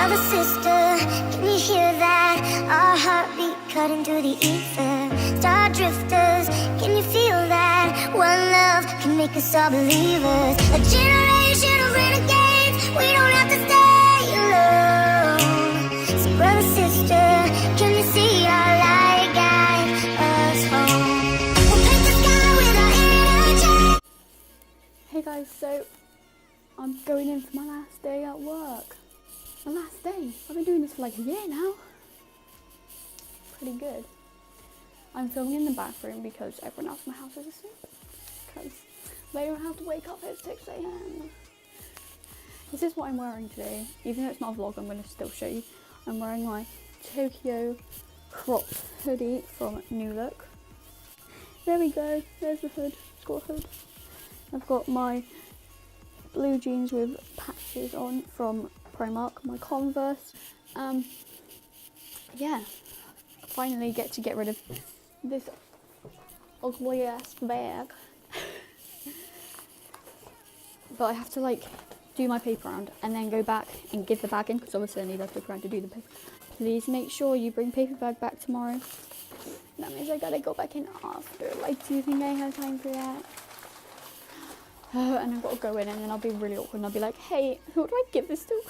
Brother, sister, can you hear that? Our heartbeat cutting through the ether. Star drifters, can you feel that? One love can make us all believers. A generation of renegades, we don't have to stay alone. So brother, sister, can you see our light guide us home? We'll paint the sky with our energy. Hey guys, so I'm going in for my last day at work. My last day. I've been doing this for like a year now. Pretty good. I'm filming in the bathroom because everyone else in my house is asleep. Because they don't have to wake up at 6 a.m. This is what I'm wearing today. Even though it's not a vlog, I'm going to still show you. I'm wearing my Tokyo cropped hoodie from New Look. There we go. There's the hood. It's got a hood. I've got my blue jeans with patches on from Primark, my Converse. Yeah, finally get to get rid of this ugly ass bag. But I have to like do my paper round and then go back and give the bag in because obviously I need that paper round to do the paper. Please make sure you bring paper bag back tomorrow. That means I gotta go back in after. Like, do you think I have time for that? And I've got to go in and then I'll be really awkward and I'll be like, hey, who do I give this to?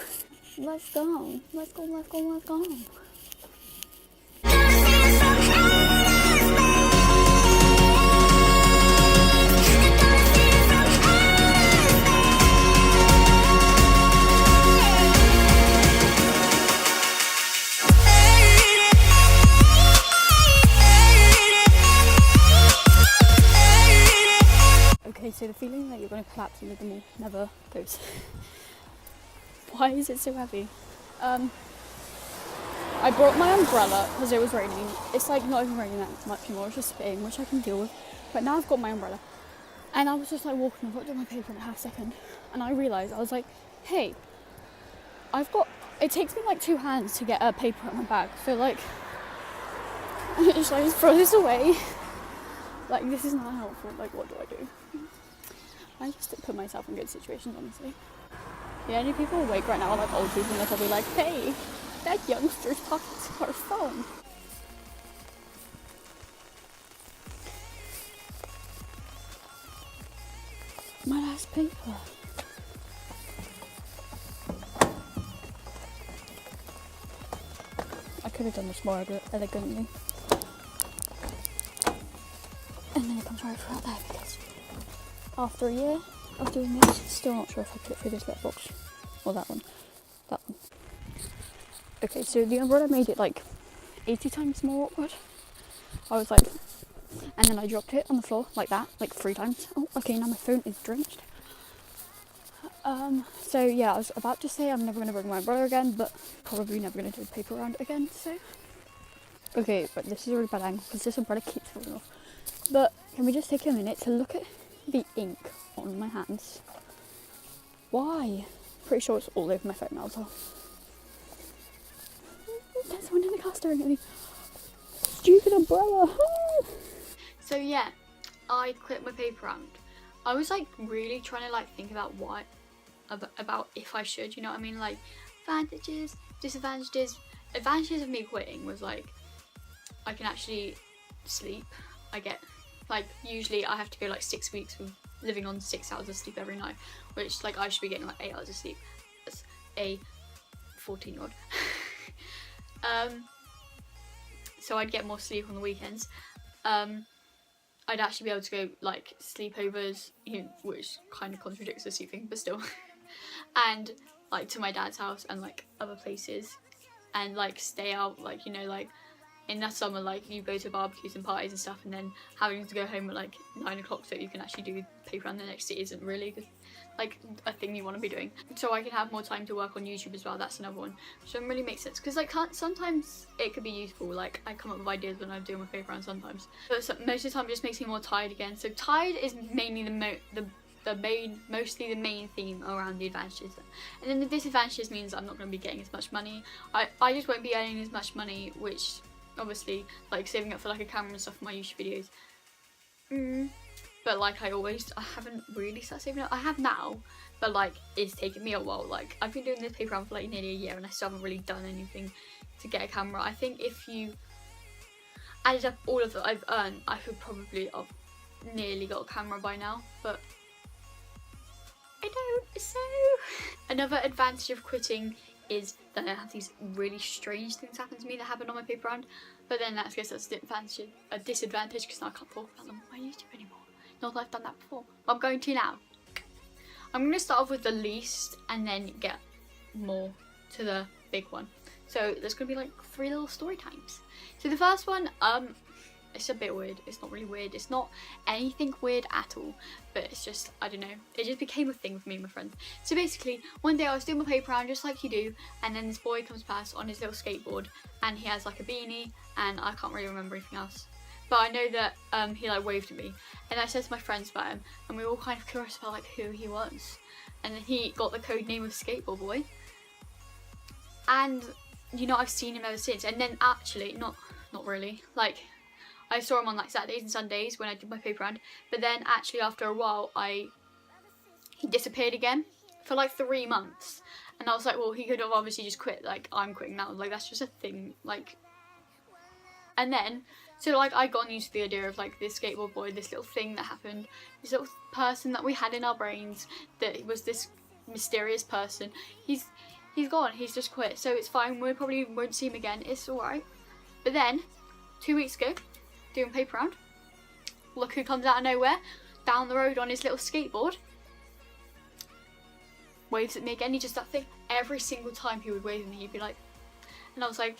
Let's go. Let's go, let's go, let's go. Okay, so the feeling that you're going to collapse into the mall never goes. Why is it so heavy? I brought my umbrella because it was raining. It's like not even raining that much anymore, it's just spitting, which I can deal with. But now I've got my umbrella. And I was just like walking, I've got to do my paper in a half second. And I realised, I was like, hey, it takes me like 2 hands to get a paper out of my bag. So like, just like throw this away. Like, this is not helpful. Like, what do I do? I just put myself in good situations, honestly. The only people awake right now are like old people, and they're probably like, hey, that youngster's talking to her phone. My last paper. I could have done this more elegantly. And then it comes right through out there because after a year of doing this, still not sure if I put it through this letterbox. Or that one. That one. Okay, so the umbrella made it like 80 times more awkward. I was like, and then I dropped it on the floor like that, like 3 times. Oh, okay, now my phone is drenched. So yeah, I was about to say I'm never going to bring my umbrella again, but probably never going to do the paper round again, so. Okay, but this is a really bad angle because this umbrella keeps falling off. But can we just take a minute to look at the ink on my hands? Why? Pretty sure it's all over my phone now as well. There's someone in the car staring at me. Stupid umbrella. So yeah, I quit my paper round. I was like really trying to like think about about if I should, you know what I mean? Like advantages, disadvantages. Advantages of me quitting was like I can actually sleep. I get like usually I have to go like 6 weeks with living on 6 hours of sleep every night, which like I should be getting like 8 hours of sleep as a 14-year-old. So I'd get more sleep on the weekends. I'd actually be able to go like sleepovers, which kind of contradicts the sleep thing, but still. And like to my dad's house and like other places, and like stay out, like like in that summer, like you go to barbecues and parties and stuff, and then having to go home at like 9 o'clock so you can actually do paper round the next day isn't really like a thing you want to be doing. So I can have more time to work on YouTube as well. That's another one, which doesn't really make sense because like sometimes it could be useful. Like I come up with ideas when I do my paper round sometimes, but most of the time it just makes me more tired again. So tired is mainly mostly the main theme around the advantages, and then the disadvantages means I'm not going to be getting as much money. I just won't be earning as much money, which obviously like saving up for like a camera and stuff for my YouTube videos. but like I haven't really started saving up. I have now, but like it's taken me a while. Like I've been doing this paper round for like nearly a year and I still haven't really done anything to get a camera. I think if you added up all of that I've earned, I could probably have nearly got a camera by now, but I don't. So another advantage of quitting is that I have these really strange things happen to me that happen on my paper round, but then that's a disadvantage because now I can't talk about them on my YouTube anymore. Not that I've done that before, but I'm going to now. I'm going to start off with the least and then get more to the big one. So there's going to be like 3 little story times. So the first one, it's a bit weird. It's not really weird. It's not anything weird at all, but it's just, I don't know. It just became a thing with me and my friends. So basically, one day I was doing my paper round just like you do, and then this boy comes past on his little skateboard, and he has like a beanie, and I can't really remember anything else. But I know that he like waved at me, and I said to my friends about him, and we were all kind of curious about like who he was. And then he got the code name of Skateboard Boy. And you know, I've seen him ever since. And then actually, not really, like I saw him on like Saturdays and Sundays when I did my paper round, but then actually after a while he disappeared again for like 3 months, and I was like, well, he could have obviously just quit, like I'm quitting now, like that's just a thing, like. And then so like I got used to the idea of like this skateboard boy, this little thing that happened, this little person that we had in our brains that was this mysterious person. He's gone, he's just quit, so it's fine, we probably won't see him again, it's alright. But then 2 weeks ago, doing paper round, look who comes out of nowhere down the road on his little skateboard, waves at me again. He just that thing every single time he would wave at me, he'd be like, and I was like,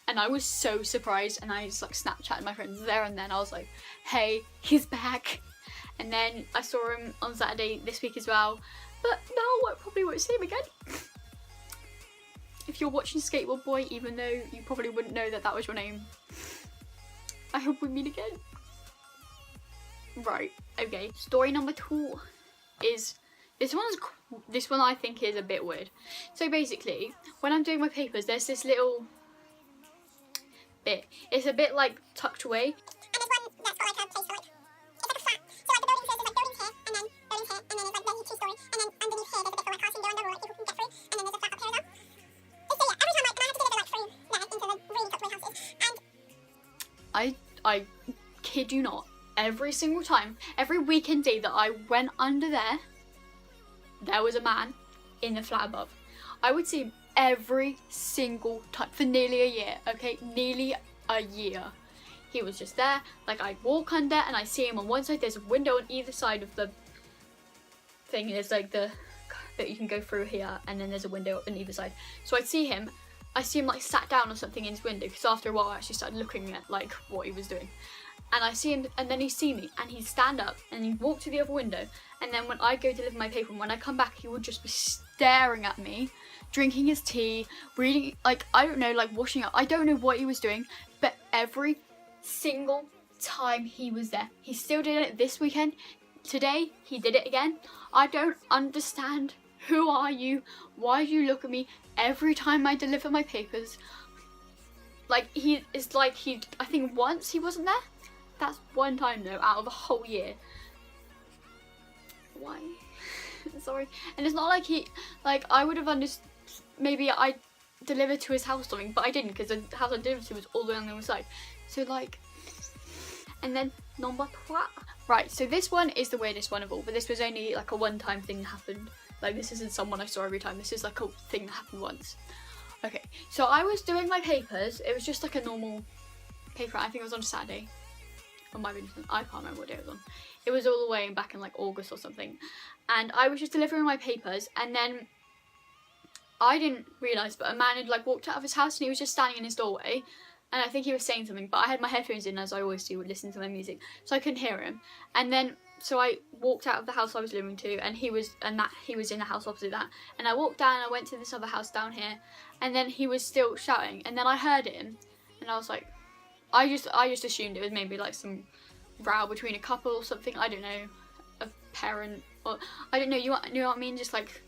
and I was so surprised, and I just like Snapchatted my friends there and then. I was like, hey, he's back. And then I saw him on Saturday this week as well, but no, I probably won't see him again. If you're watching Skateboard Boy, even though you probably wouldn't know that that was your name, I hope we meet again. Right, okay. Story number 2 is, this one I think is a bit weird. So basically, when I'm doing my papers, there's this little bit. It's a bit like tucked away. And there's one that's got like a place for like, it's like a flat. So like the building says there's like buildings here, and then buildings here, and then there's like the 2-story, and then underneath here there's a bit for like cars can go under or like people can get through, and then there's a flat up here as well. So yeah, every time like, and I have to deliver like through there into the really tucked away houses, and I kid you not, every single time, every weekend day that I went under there, there was a man in the flat above. I would see him every single time for nearly a year, okay? Nearly a year. He was just there, like I'd walk under and I see him on one side, there's a window on either side of the thing, there's like the that you can go through here, and then there's a window on either side. So I see him like sat down or something in his window, because after a while I actually started looking at like what he was doing. And I see him, and then he'd see me, and he'd stand up, and he'd walk to the other window, and then when I go deliver my paper, and when I come back, he would just be staring at me, drinking his tea, reading, like, I don't know, like washing up. I don't know what he was doing, but every single time he was there. He still did it this weekend. Today, he did it again. I don't understand. Who are you? Why do you look at me every time I deliver my papers? Like, I think once he wasn't there. That's one time though, out of a whole year. Why? Sorry. And it's not like I would have understood, maybe I delivered to his house or something, but I didn't, because the house I delivered to was all the way on the other side. So like, and then number 3. Right, so this one is the weirdest one of all, but this was only like a one-time thing that happened. Like, this isn't someone I saw every time, this is like a thing that happened once. Okay, so I was doing my papers, it was just like a normal paper, I think it was on a Saturday. Or might be, I can't remember what day it was on. It was all the way back in like August or something. And I was just delivering my papers, and then I didn't realise, but a man had like walked out of his house and he was just standing in his doorway. And I think he was saying something, but I had my headphones in, as I always do, listening to my music, so I couldn't hear him. And then, so I walked out of the house I was living to, and he was in the house opposite that. And I walked down, and I went to this other house down here, and then he was still shouting. And then I heard him, and I was like, I just assumed it was maybe like some row between a couple or something. I don't know, a parent, or I don't know. You know what I mean? Just like,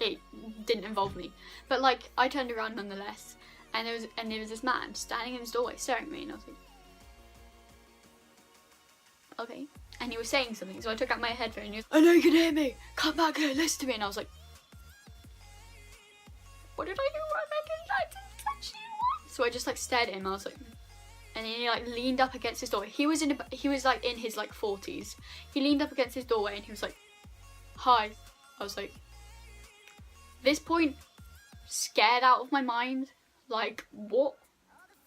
it didn't involve me, but like I turned around nonetheless. And there was this man standing in his doorway staring at me, and I was like, okay. And he was saying something, so I took out my headphone and he was, I know you can hear me, come back here, listen to me. And I was like, what did I do? I didn't touch you. So I just like stared at him. I was like, and then he like leaned up against his door. He was like in his like 40s. He leaned up against his doorway and he was like, hi. I was like, this point, scared out of my mind. Like, what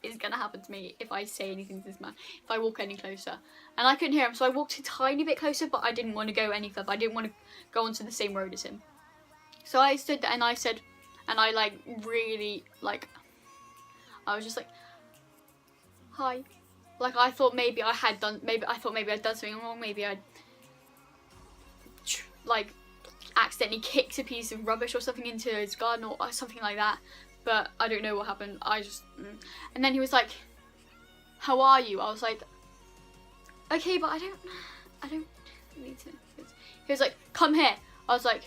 is gonna happen to me if I say anything to this man, if I walk any closer? And I couldn't hear him, so I walked a tiny bit closer, but I didn't want to go any further. I didn't want to go onto the same road as him. So I stood there and I said, and I like really like, I was just like, hi. Like I thought maybe I'd done something wrong. Maybe I'd like accidentally kicked a piece of rubbish or something into his garden or something like that. But I don't know what happened. I just, and then he was like, how are you? I was like, okay, but I don't need to. He was like, come here. I was like,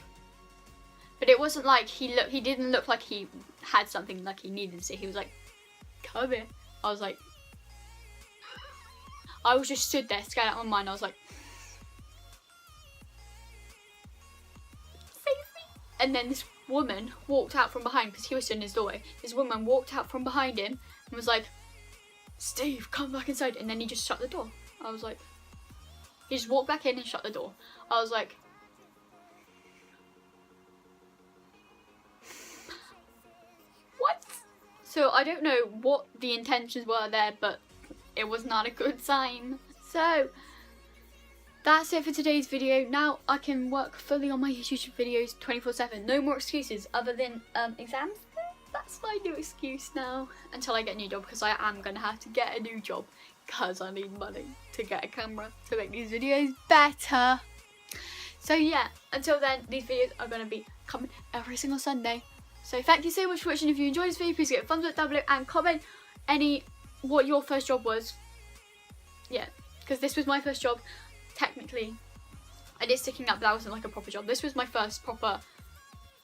but it wasn't like he didn't look like he had something like he needed to say. He was like, come here. I was like, I was just stood there, scared out of my mind. I was like, save me. And then this woman walked out from behind, because he was stood in his doorway. This woman walked out from behind him and was like, Steve, come back inside. And then he just shut the door. I was like, he just walked back in and shut the door. I was like, what? So I don't know what the intentions were there, but it was not a good sign. So that's it for today's video. Now I can work fully on my YouTube videos 24/7. No more excuses other than exams. That's my new excuse now until I get a new job, because I am going to have to get a new job because I need money to get a camera to make these videos better. So yeah, until then, these videos are going to be coming every single Sunday. So thank you so much for watching. If you enjoyed this video, please give it a thumbs up down below and comment what your first job was. Yeah, because this was my first job. Technically, I did sticking up, but that wasn't like a proper job. This was my first proper,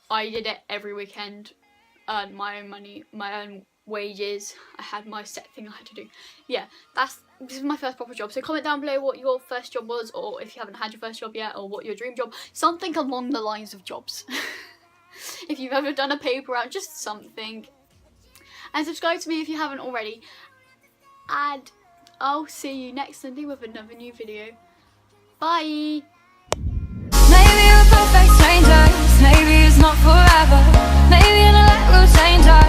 I did it every weekend, earned my own money, my own wages. I had my set thing I had to do. Yeah, this is my first proper job. So comment down below what your first job was, or if you haven't had your first job yet, or what your dream job, something along the lines of jobs. If you've ever done a paper route, just something. And subscribe to me if you haven't already. And I'll see you next Sunday with another new video. Bye! Maybe we're perfect strangers, maybe it's not forever. Maybe in a light we'll change our